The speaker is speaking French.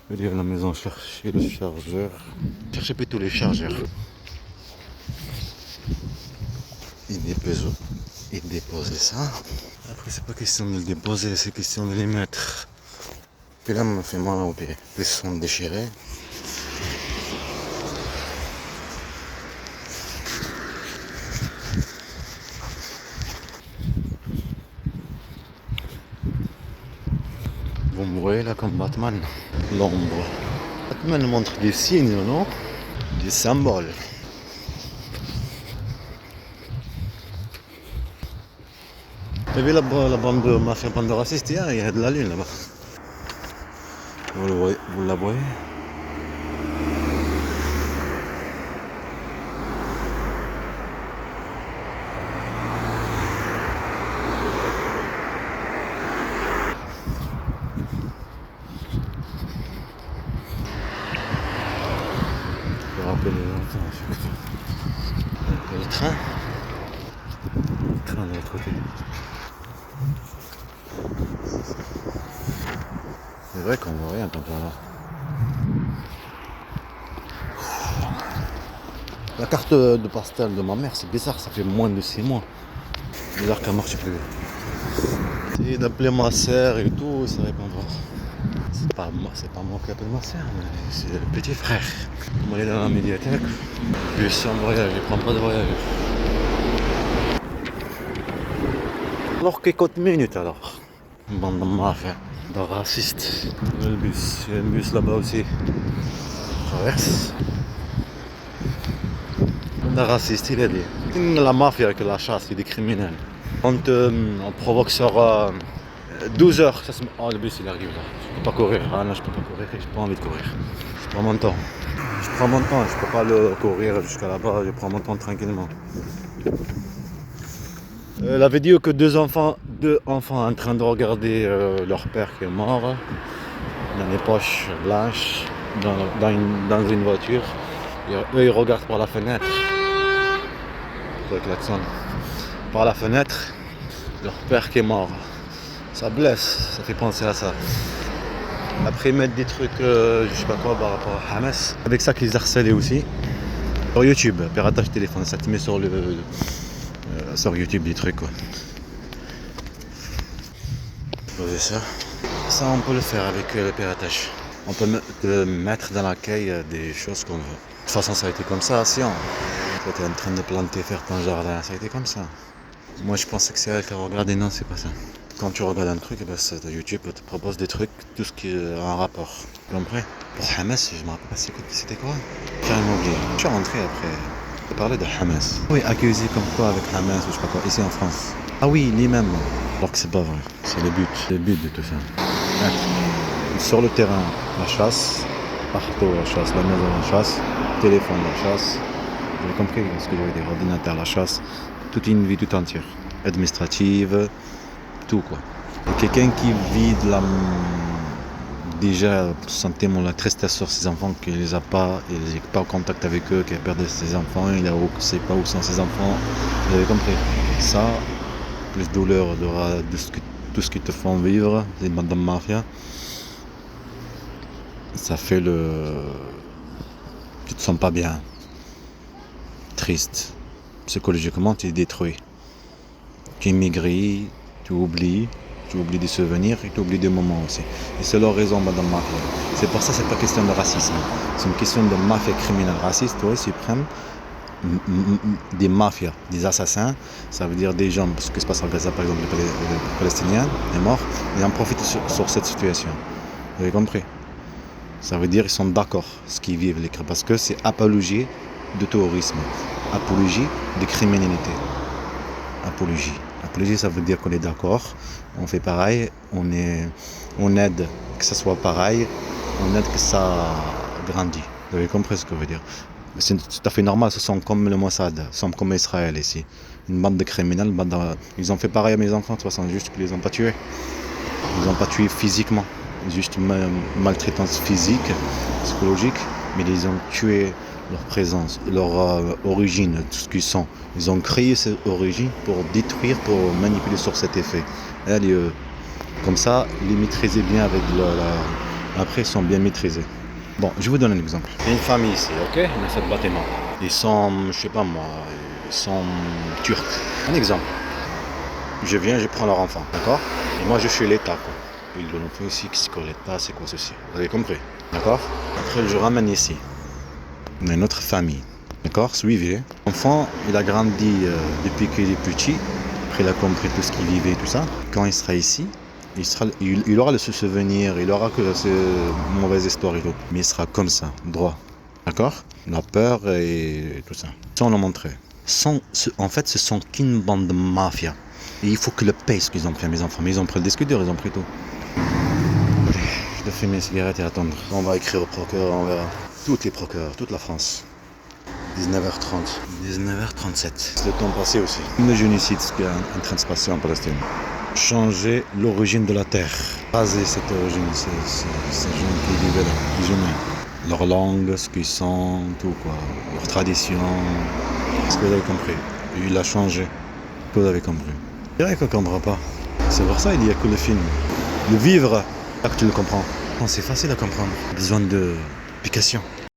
Je vais aller à la maison chercher le chargeur. Chercher plutôt les chargeurs. Et déposer ça. Après, c'est pas question de le déposer, c'est question de les mettre. Puis là, me fait mal aux pieds. Ils sont déchirés. Vous me voyez là comme Batman. L'ombre. Batman montre des signes, non? Des symboles. Vous avez la bande de mafia, bande de racistes, il y a de la lune là-bas. Vous la voyez? Je vais rappeler les enfants à chaque fois. Donc, le train. Le train de l'autre côté. C'est vrai qu'on voit rien quand on est là. La carte de pastel de ma mère, c'est bizarre, ça fait moins de 6 mois. Bizarre qu'elle marche plus. J'ai d'appeler ma soeur et tout, ça répond pas. C'est pas moi qui appelle ma soeur, mais c'est le petit frère. On va aller dans la médiathèque. Puis c'est en voyage, je prends pas de voyage. Alors que coûte minutes alors. Bande de mafia, de racistes. Le bus, il y a un bus là-bas aussi. Traverse. Un raciste, il a dit. La mafia que la chasse, c'est des criminels. On provoque sur 12 heures. Ça, oh, le bus il arrive là. Je peux pas courir. Ah non, je peux pas courir. J'ai pas envie de courir. Je prends mon temps. Je peux pas le courir jusqu'à là-bas. Je prends mon temps tranquillement. La vidéo que deux enfants en train de regarder leur père qui est mort dans les poches blanches dans une voiture. Et eux ils regardent par la fenêtre. Avec l'accent. Par la fenêtre, leur père qui est mort. Ça blesse, ça fait penser à ça. Après ils mettent des trucs, je sais pas quoi par rapport à Hamas. Avec ça qu'ils harcelaient aussi. Sur YouTube, piratage téléphone, ça te met sur sur YouTube des trucs quoi. Ça on peut le faire avec le piratage. On peut mettre dans l'accueil des choses qu'on veut. De toute façon ça a été comme ça, si on. Toi t'es en train de planter, faire ton jardin, ça a été comme ça. Moi je pensais que c'est à faire regarder, non c'est pas ça. Quand tu regardes un truc, YouTube te propose des trucs, tout ce qui est en rapport. Tu comprends? Pour Hamas, je me rappelle pas c'était quoi. J'ai rien oublié. Je suis rentré après. Je parlais de Hamas. Oui, accusé comme quoi avec Hamas ou je sais pas quoi, ici en France. Ah oui, lui-même. Alors que c'est pas vrai. C'est le but de tout ça. Sur le terrain, la chasse, partout la chasse, la maison la chasse, téléphone la chasse. Vous avez compris ce que je veux dire, ordinateur la chasse, toute une vie tout entière, administrative, tout quoi. Et quelqu'un qui vit déjà sentement la tristesse sur ses enfants, qu'il les a pas, il n'est pas en contact avec eux, qu'il a perdu ses enfants, il ne sait pas où sont ses enfants. Vous avez compris. Ça, plus douleur de tout ce qu'ils te font vivre, les madame mafia, ça fait tu te sens pas bien. Triste. Psychologiquement, tu es détruit. Tu es maigri, tu oublies des souvenirs et tu oublies des moments aussi. Et c'est leur raison, madame mafia. C'est pour ça que c'est pas question de racisme. C'est une question de mafia criminelle raciste, ils prennent des mafias, des assassins, ça veut dire des gens, ce qui se passe en Gaza par exemple, les Palestiniens, les morts, ils en profitent sur cette situation. Vous avez compris? Ça veut dire qu'ils sont d'accord ce qu'ils vivent, parce que c'est apologie de terrorisme, apologie de criminalité. Apologie, ça veut dire qu'on est d'accord, on fait pareil, on aide que ça soit pareil, on aide que ça grandit. Vous avez compris ce que je veux dire? C'est tout à fait normal, ce sont comme le Mossad, ce sont comme Israël ici. Une bande de criminels, ils ont fait pareil à mes enfants, de toute façon, juste qu'ils les ont pas tués. Ils les ont pas tués physiquement, juste maltraitance physique, psychologique, mais ils ont tué leur présence, leur origine, tout ce qu'ils sont. Ils ont créé cette origine pour détruire, pour manipuler sur cet effet. Et comme ça, ils les maîtrisaient bien avec Après, ils sont bien maîtrisés. Bon, je vous donne un exemple. Il y a une famille ici, ok? On a cette bâtiment. Ils sont, je sais pas moi, ils sont turcs. Un exemple. Je viens, je prends leur enfant, d'accord? Et moi, je suis l'État, quoi. Ils l'ont fait ici, c'est quoi l'État, c'est quoi ceci? Vous avez compris? D'accord? Après, je ramène ici. On a une autre famille. D'accord? Suivez. L'enfant, il a grandi depuis qu'il est petit. Après, il a compris tout ce qu'il vivait et tout ça. Quand il sera ici, il aura ce souvenir, il aura que ces mauvaises histoires et tout. Mais il sera comme ça, droit. D'accord? La peur et tout ça. Sans le montrer. En fait, ce sont qu'une bande de mafia. Et il faut que le paye ce qu'ils ont fait, mes enfants. Mais ils ont pris le disque dur, ils ont pris tout. Je dois fumer une cigarette et attendre. On va écrire au procureur, on verra. Toutes les procureurs, toute la France. 19h30. 19h37. C'est le temps passé aussi. Le génocide, ce qui est en train de se passer en Palestine. Changer l'origine de la terre. Raser cette origine, ces gens qui vivaient là, les humains. Leur langue, ce qu'ils sont, tout quoi. Leur tradition. Ce que vous avez compris. Et il a changé. Ce que vous avez compris. C'est vrai qu'on ne comprend pas. C'est pour ça qu'il n'y a que le film. Le vivre, là que tu le comprends. Non, c'est facile à comprendre. Besoin d'application.